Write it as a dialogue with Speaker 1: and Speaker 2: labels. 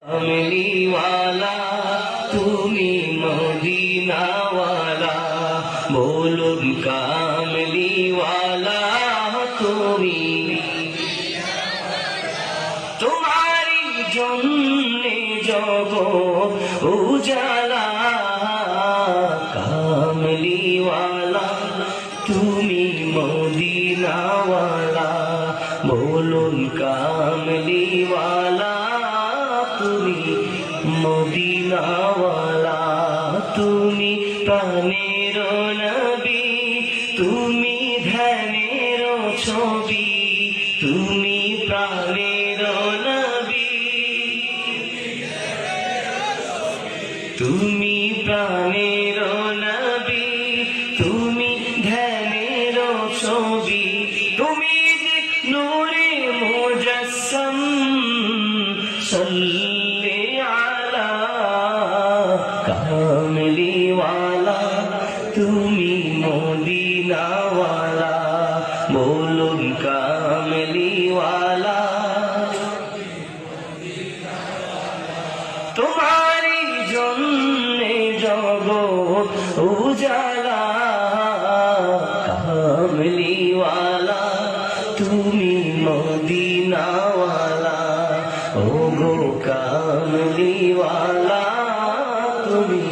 Speaker 1: কামলিওয়ালা তুমি মদিনাওয়ালা, বলুন কামলিওয়ালা তুমি। তোমারি জন্যে জগৎ উজালা, কামলিওয়ালা তুমি মদিনাওয়ালা, বলুন কামলিওয়ালা তুমি মদিনাওয়ালা। তুমি প্রাণের নবী, তুমি ধ্যানের ছবি, তুমি প্রাণের নবী, তুমি প্রাণের নবী, তুমি ধ্যানের ছবি, তুমি যে নূরে মুজাসসাম, সাল্লি আলা কামলিওয়ালা তুমি মদিনাওয়ালা, বলুন কামলিওয়ালা। তোমারি জন্যে জগৎ উজালা, কামলিওয়ালা তুমি মদিনাওয়ালা, ওগো কামলিওয়ালা তুমি